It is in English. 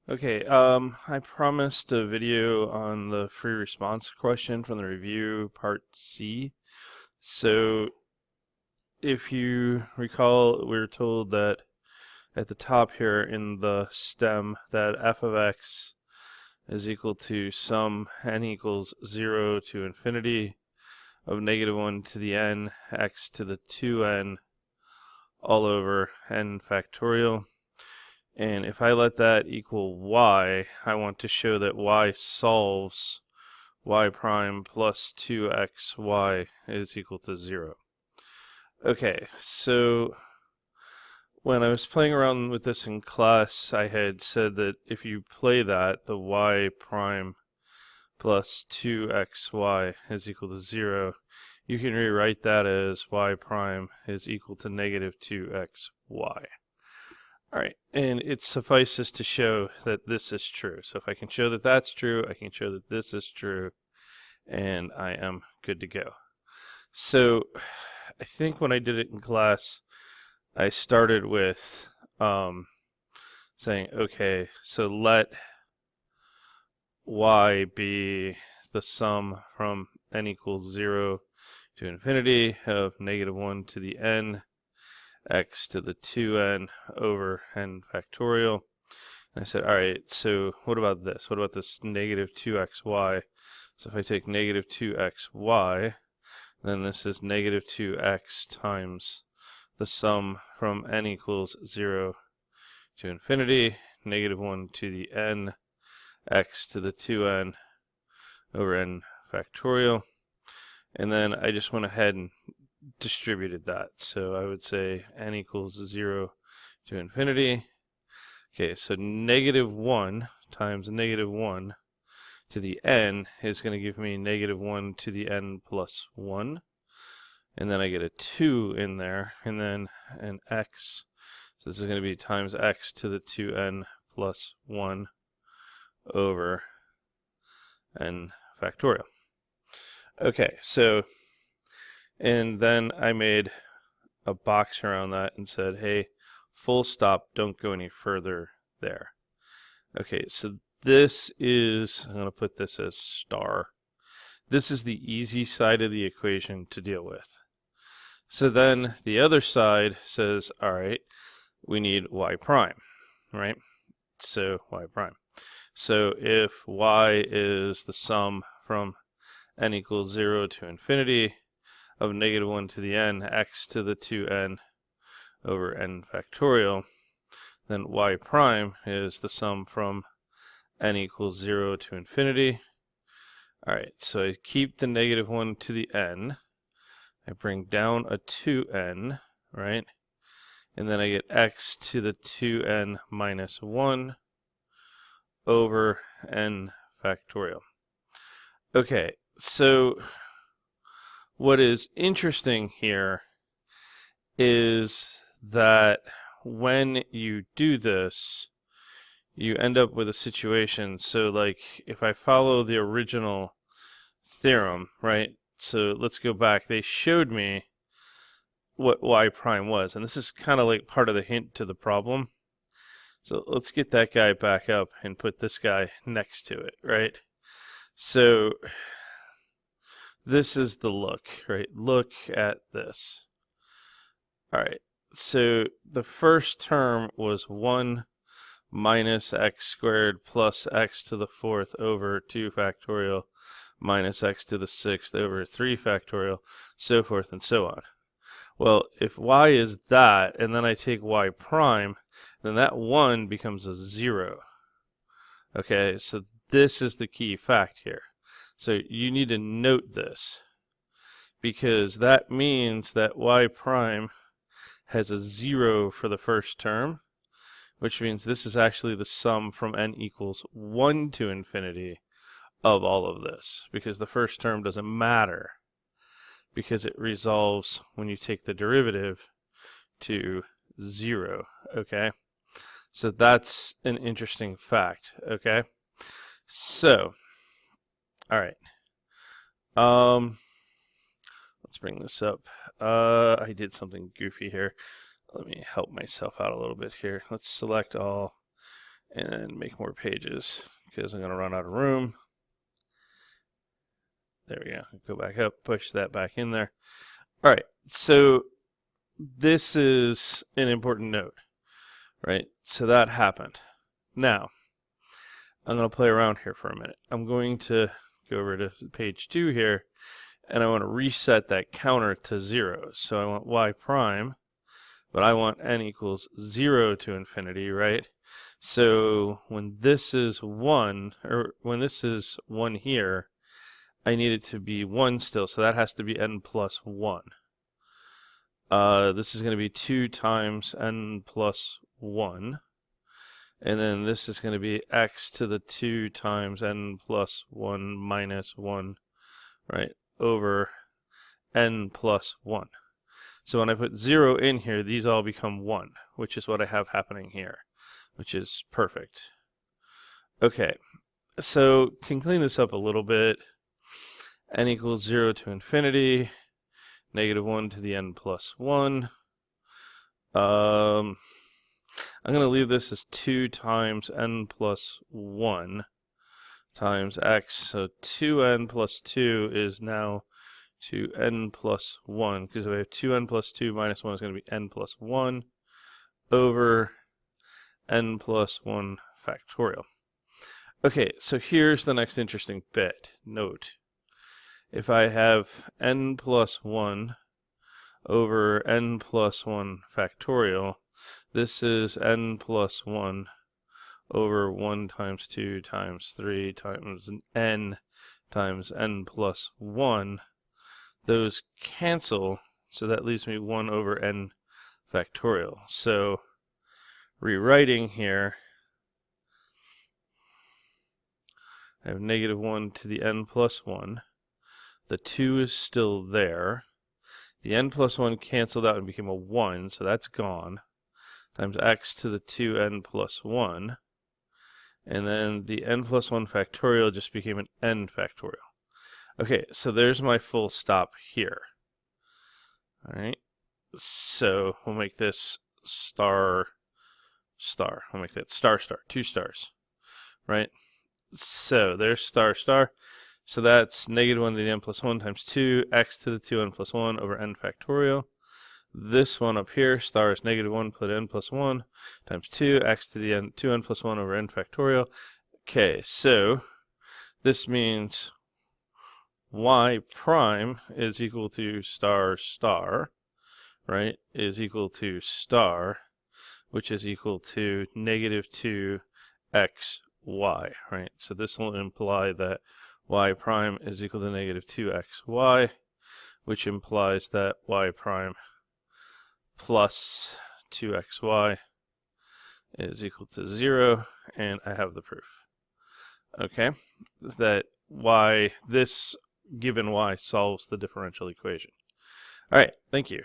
Okay, I promised a video on the free response question from the review part C. So if you recall, we were told that at the top here in the stem that f of x is equal to sum n equals 0 to infinity of negative 1 to the n x to the 2n all over n factorial. And if I let that equal y, I want to show that y solves y prime plus 2xy is equal to 0. Okay, so when I was playing around with this in class, I had said that if you play that, the y prime plus 2xy is equal to 0, you can rewrite that as y prime is equal to negative 2xy. Alright, and it suffices to show that this is true. So if I can show that that's true, I can show that this is true, and I am good to go. So I think when I did it in class, I started with saying, okay, so let y be the sum from n equals 0 to infinity of negative 1 to the n x to the 2n over n factorial. And I said, all right, so what about this? What about this negative 2xy? So if I take negative 2xy, then this is negative 2x times the sum from n equals 0 to infinity, negative 1 to the n, x to the 2n over n factorial. And then I just went ahead and distributed that. So I would say n equals 0 to infinity. Okay, so negative 1 times negative 1 to the n is going to give me negative 1 to the n plus 1. And then I get a 2 in there, and then an x. So this is going to be times x to the 2n plus 1 over n factorial. Okay, so, and then I made a box around that and said, hey, full stop, don't go any further there. Okay, so this is, I'm going to put this as star. This is the easy side of the equation to deal with. So then the other side says, all right, we need y prime, right? So y prime. So if y is the sum from n equals 0 to infinity of negative 1 to the n, x to the 2n over n factorial, then y prime is the sum from n equals 0 to infinity. Alright, so I keep the negative 1 to the n. I bring down a 2n, right? And then I get x to the 2n minus 1 over n factorial. Okay, so what is interesting here is that when you do this, you end up with a situation. So like if I follow the original theorem, right? So let's go back. They showed me what y prime was, and this is kind of like part of the hint to the problem. So let's get that guy back up and put this guy next to it, right? So this is the look, right? Look at this. All right, so the first term was 1 minus x squared plus x to the 4th over 2 factorial minus x to the 6th over 3 factorial, so forth and so on. Well, if y is that, and then I take y prime, then that 1 becomes a 0. Okay, so this is the key fact here. So you need to note this, because that means that y prime has a 0 for the first term, which means this is actually the sum from n equals 1 to infinity of all of this, because the first term doesn't matter, because it resolves when you take the derivative to 0, okay? So that's an interesting fact, okay? So, all right. Let's bring this up. I did something goofy here. Let me help myself out a little bit here. Let's select all, and then make more pages because I'm going to run out of room. There we go. Go back up, push that back in there. All right, so this is an important note, right? So that happened. Now, I'm going to play around here for a minute. I'm going to go over to page 2 here, and I want to reset that counter to 0. So I want y prime, but I want n equals 0 to infinity, right? So when this is 1, or when this is 1 here, I need it to be 1 still, so that has to be n plus 1. This is going to be 2 times n plus 1. And then this is going to be x to the 2 times n plus 1 minus 1, right, over n plus 1. So when I put 0 in here, these all become 1, which is what I have happening here, which is perfect. Okay, so can clean this up a little bit. N equals 0 to infinity, negative 1 to the n plus 1. I'm going to leave this as 2 times n plus 1 times x. So 2n plus 2 is now 2n plus 1, because if I have 2n plus 2 minus 1 is going to be n plus 1 over n plus 1 factorial. Okay, so here's the next interesting bit. Note, if I have n plus 1 over n plus 1 factorial, this is n plus 1 over 1 times 2 times 3 times n times n plus 1. Those cancel, so that leaves me 1 over n factorial. So rewriting here, I have negative 1 to the n plus 1. The 2 is still there. The n plus 1 canceled out and became a 1, so that's gone. Times x to the 2n plus 1. And then the n plus 1 factorial just became an n factorial. Okay, so there's my full stop here. All right, so we'll make this star, star. We'll make that star, star, 2 stars, right? So there's star, star. So that's negative 1 to the n plus 1 times 2, x to the 2n plus 1 over n factorial. This one up here, star is negative 1 plus n plus 1 times 2, x to the n 2n plus 1 over n factorial. Okay, so this means y prime is equal to star, star, right, is equal to star, which is equal to negative 2xy, right? So this will imply that y prime is equal to negative 2xy, which implies that y prime plus 2xy is equal to 0, and I have the proof. Okay, that y, this given y solves the differential equation. All right, thank you.